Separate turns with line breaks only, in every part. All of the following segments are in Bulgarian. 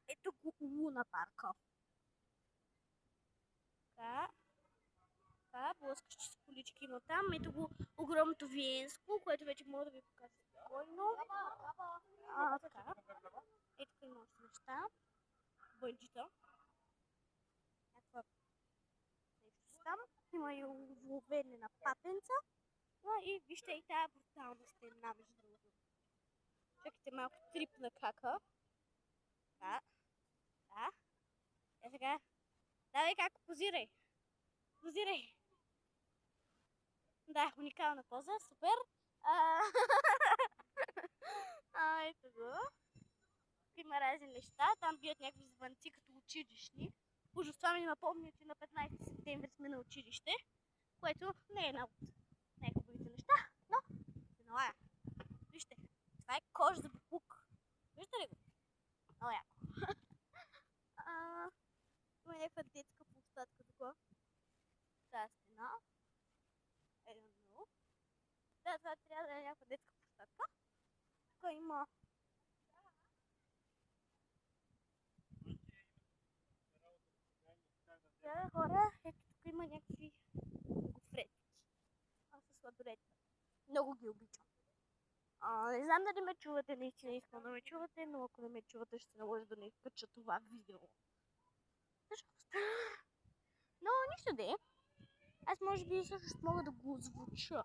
Ето го Луна парка. Така. Това, блъскащи с колички има там. Ето го огромното Виенско, което вече мога да ви покажа спокойно. Така. Ето тук има още неща. Бънджита. Някаква нещо там. Има и ловене на папенца. И вижте и тая брутална стена, между другото. Чакайте малко трипна кака. Да. Да. Е сега. Давай как, позирай. Позирай. Да, уникална поза, супер. Ето го. Има разни неща. Там бият някакви звънци като училищни. Ужас, това ми напомня, че на 15 септември сме на училище, което не е една от най-хубавите неща, но се налага. Вижте, това е кош за буклук. Виждате ли го? Много яко. Има някаква детска площадка тук. Тази стена. Да, това трябва да е някаква детска площадка. Тук има хора. Ето тук има някакви гофретки. С сладолета. Много ги обичам. Не знам дали ме чувате, наистина искам да ме чувате, но ако не ме чувате, ще се наложи да не кача това видео. Съжалост. Но нищо де. Аз може би също ще мога да го озвуча.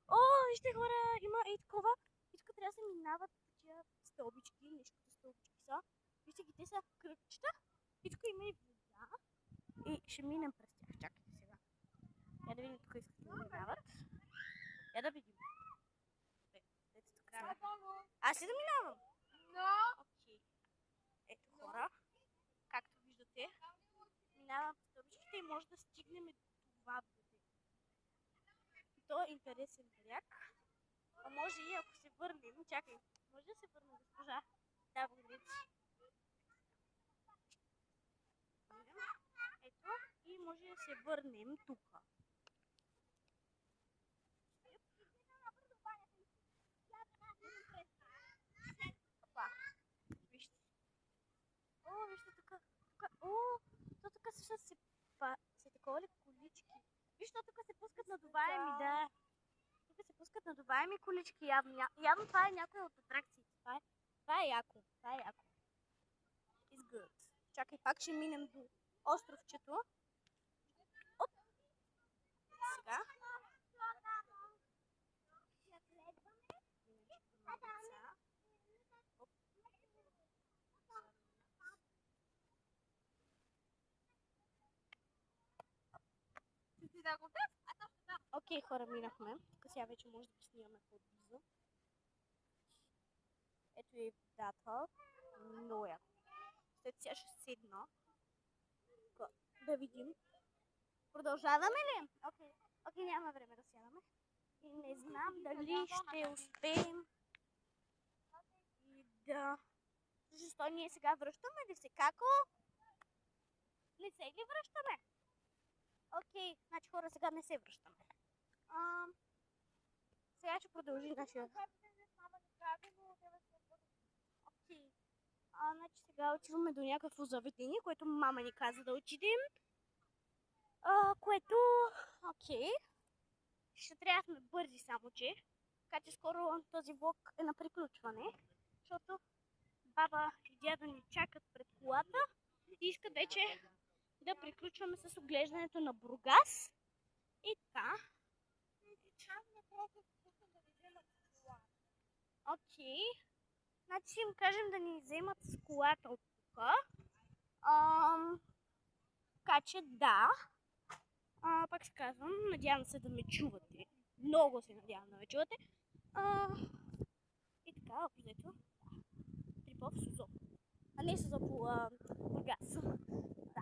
О, вижте хора, има и такова. И тук трябва да се минават такива стълбички, нещо като стълбички са. Вижте ги, те са кръгчета. И тук има и вода. И ще минем през тях. Чакайте сега. Я да видим тук искат да минават. Я да видим. Аз ли да минавам? Окей. Ето хора. Както виждате, минавам по стълбичките и може да стигнем до това бъде. То е интересен бряг. А може и ако се върнем, чакай, може да се върнем, госпожа? Да, благодаря ти. Ето, и може да се върнем тук. Вижте. О, вижте тук. О, то тук също се такова ли колички. Вижте, тук се пускат надуваеми, да. Тук се пускат надуваеми колички, явно това е някоя от атракциите. Това е яко. Това е яко. It's good. Чакай, пак ще минем до островчето. Оп! Сега. Окей, хора, минахме. Тук сега вече може да ги снимаме по-близо. Ето е водата. Много яко. След сега ще седна. Да видим. Продължаваме ли? Окей, няма време да сядаме. И не знам дали ще успеем. И да... Защо ние сега връщаме ли се? Како? Не се ли връщаме? Окей, значи хора, сега не се връщаме. Сега ще продължи нашия... Окей. Значи сега отиваме до някакво заведение, което мама ни каза да отидем. Което... Окей. Ще трябва да сме бързи само, че. Така че скоро този влог е на приключване. Защото баба и дядо ни чакат пред колата и искат вече да приключваме с оглеждането на Бургас. И така. Окей. Значи ще им кажем да ни вземат с колата от тук. Така че да. Пак се казвам, надявам се да ме чувате. Много се надявам да ме чувате. И така, общо. Трипов Сузо. А не Сузо по Бургас. Да.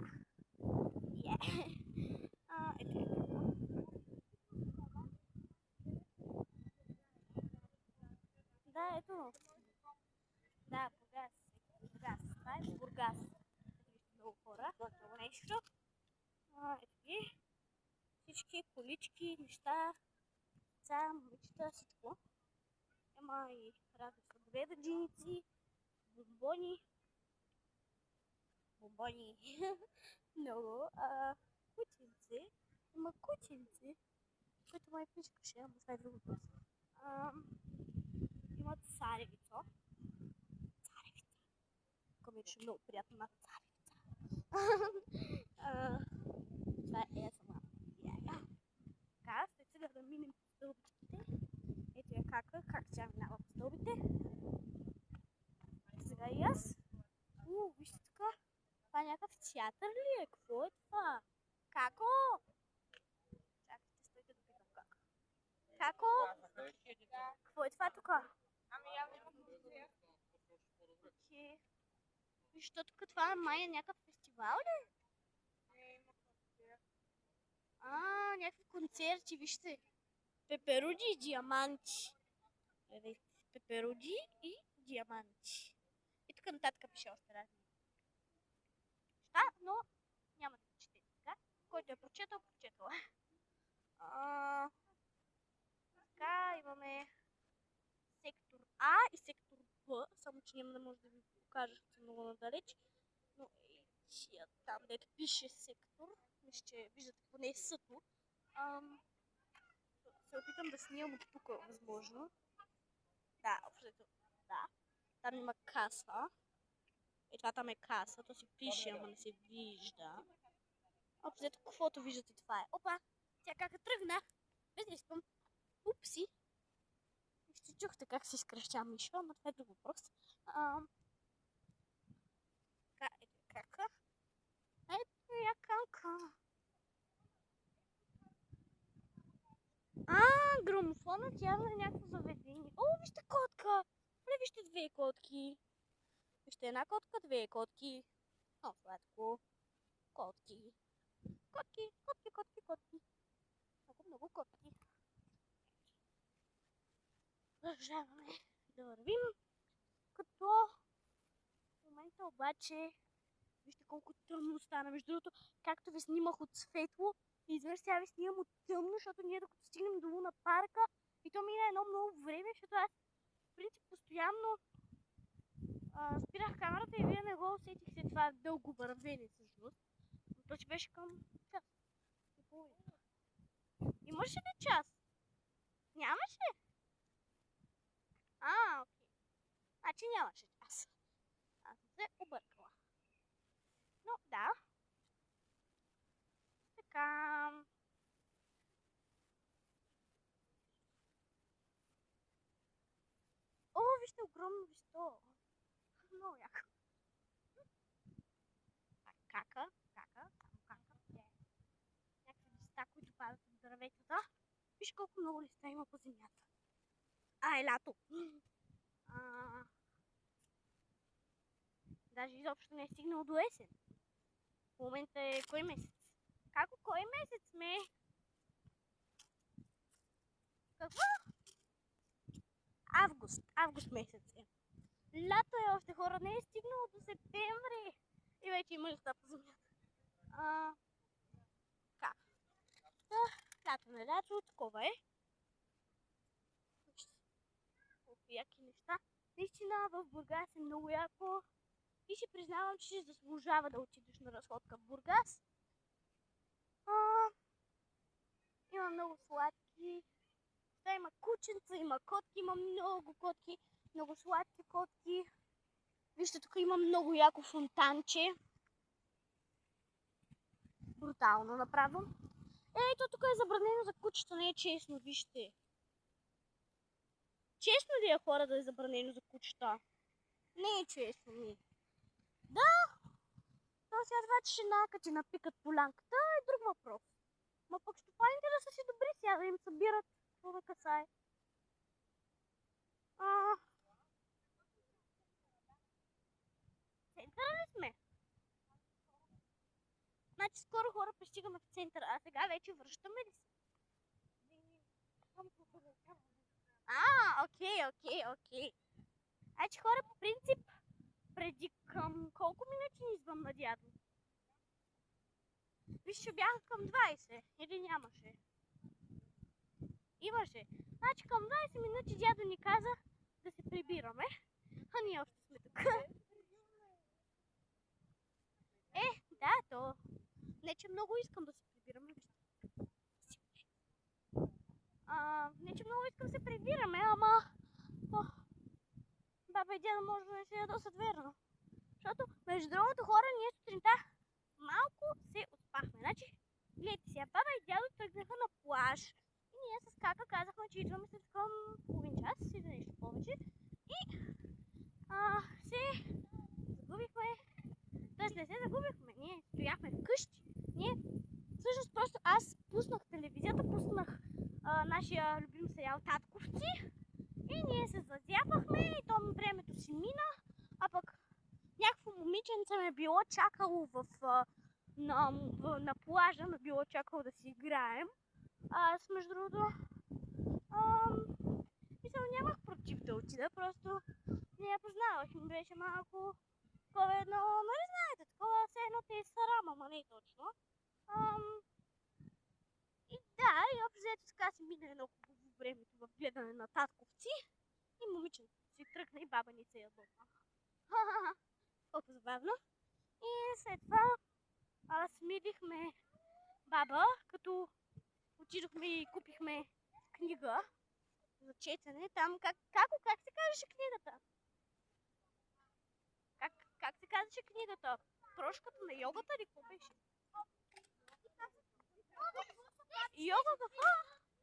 Ето. Да, ето. Да, Бургас. Това е Бургас. Ето много хора. Много нещо. Ето ги. Всички колички, неща, деца, момичета, всичко. Има и разни сладове, даджиници, бомбони. бомбони. Бомбони. Много. Кученце. Има кученце, което май пишкаше, ама това е друг въпрос. Има царевица. Царевица. Тук ми беше много приятно на царевица. Това е сама. Така, след сега да минем по стълбичките. Ето я кака, как тя минава по стълбите. Сега и аз. Вижте така. Това някакъв театър ли е? Какво е това? Како? Чакайте, стойте да питам как. Како? Какво е това тук? Окей. Вижте тук, това е май някакъв фестивал ли? Някакви концерти, вижте. Пеперуди и диаманти. Гледайте, пеперуди и диаманти. И тук нататък пише още разни неща, но няма да чете сега. Който е прочетал, прочетал. Така, имаме сектор А и сектор Б, само че няма да може да ви покажа, защото съм много надалеч. Но там, дето пише сектор, мисля, че виждате поне съто. Се опитам да снимам от тук, възможно. Да, общо да. Там има каса. И това там е каса, то си пише, ама не се вижда. Общо каквото виждате, това е. Опа, тя как тръгна. Без да искам. Упси. Ще чухте как се изкръща Мишо, ама това е друг въпрос. Така, ето я кака. Ето я кака. Грамофонът явно е някакво заведение. Вижте котка! Вижте две котки. Вижте една котка, две котки. Сладко. Котки. Котки, котки, котки, котки. Много, много котки. Продължаваме да вървим. Като в момента обаче вижте колко тъмно стана. Между другото, както ви снимах от светло, изведнъж сега ви снимам от тъмно, защото ние докато стигнем до Луна парка и то мина едно много време, защото аз в принцип постоянно спирах камерата и вие не го усетихте това дълго вървене всъщност. Но то че беше към час и половина. Имаше ли час? Нямаше? Окей. Значи нямаше час. Аз съм се объркала. Но да. Така. Вижте огромно висто. Много яко. Кака. Някакви листа, които падат от дърветата. Виж колко много листа има по земята. Е лято. Даже изобщо не е стигнал до есен. В момента е кой месец? Како кой месец сме? Какво? Август месец е. Лято е още, хора, не е стигнало до септември. И вече има листа по земята. Така. Лято на лято, такова е. Колко яки неща. Наистина в Бургас е много яко. И си признавам, че си заслужава да отидеш на разходка в Бургас. Има много сладки. Има кученца, има котки, има много котки. Много сладки котки. Вижте, тук има много яко фонтанче. Брутално направо. Ето, тук е забранено за кучета, не е честно, вижте. Честно ли е, хора, да е забранено за кучета? Не е честно ми. Да! То сега това, че ще накати напикат полянката, е друг въпрос. Ма пък стопаните да са си добри сега, да им събират какво да касае. Центъра ли сме? Значи скоро, хора, пристигаме в центъра, а сега вече връщаме ли се? Окей. Значи, хора, по принцип, преди към колко минути ни извън на дядо? Виж, че бяха към 20, или нямаше? Имаше. Значи към 20 минути дядо ни каза да се прибираме, а ние още сме тук. че много искам да се прибираме. Не, че много искам да се прибираме, ама... Баба и дядо може да не се ядосат верно. Защото, между другото хора, ние сутринта малко се успахме. Значи, гледайте сега, баба и дядо тръгнаха на плаж. И ние с кака казахме, че идваме след към половин час и да нещо повече. И се загубихме. Тоест не се загубихме, ние стояхме вкъщи. Ние, всъщност просто аз пуснах телевизията, пуснах нашия любим сериал Татковци. И ние се зазяпахме и то времето си мина, а пък някакво момиченце ме било чакало на плажа, ме било чакало да си играем. Аз между другото мисля, нямах против да отида, просто не я познавах и ми беше малко такова едно, нали знаете, такова все едно те е срама, ма не точно. И да, и общо взето така си мина едно хубаво времето в гледане на Татковци. И момичето си тръгна и баба ни се ядосна. Колко забавно. И след това смирихме баба, като отидохме и купихме книга за четене. Там как се казваше книгата? Как се казваше книгата? Прошката на йогата ли какво беше? Йога какво?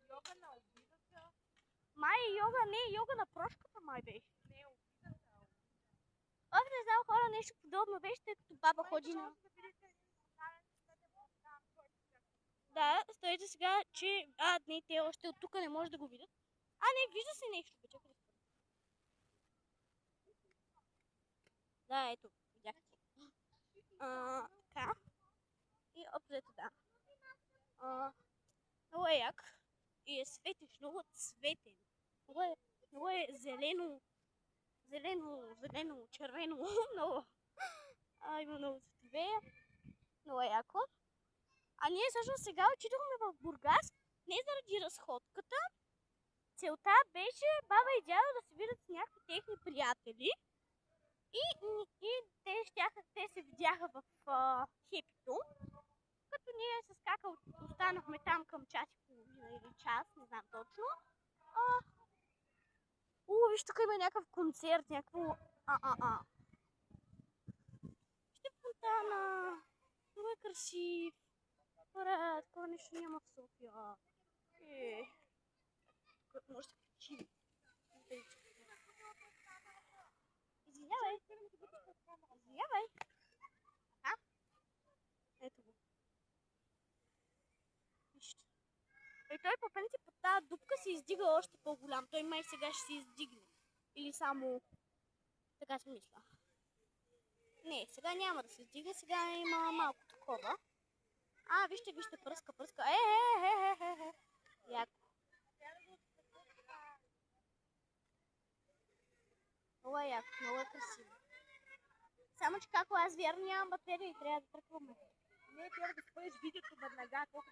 Йога на обидата.
Май йога, не, йога на прошката май беше.
Не, обидата.
Не знам хора, нещо подобно беше, тъй като баба ходи на... Да, стойте сега, че... не, те още от тук не може да го видят. Не, вижда се нещо, бе, чакай да спра. Да, ето, видяхте. Така. И обзето, да. Много е як. И е светиш, много цветен. Много е зелено, червено, много. Има много цветове. Много е яко. Ние всъщност сега отидохме в Бургас, не заради разходката. Целта беше баба и дядо да се видят с някакви техни приятели. И те се видяха в Хепито. Като ние с кака останахме там към час и половина или час, не знам точно. Виж, тук има някакъв концерт, някакво... Вижте фонтана. Много е красив. Такова нещо няма в София. Може да се причини. Извинявай. Ето го. Вижте. Той по принцип от тази дупка се издига още по-голям. Той май сега ще се издигне. Или само така си мисля. Не, сега няма да се издига, сега има малко такова. Вижте, пръска. Яко. Много е яко, много е красиво. Само че како аз вярно нямам батерия и трябва да тръкваме.
Не, трябва да спънеш видеото веднага, колко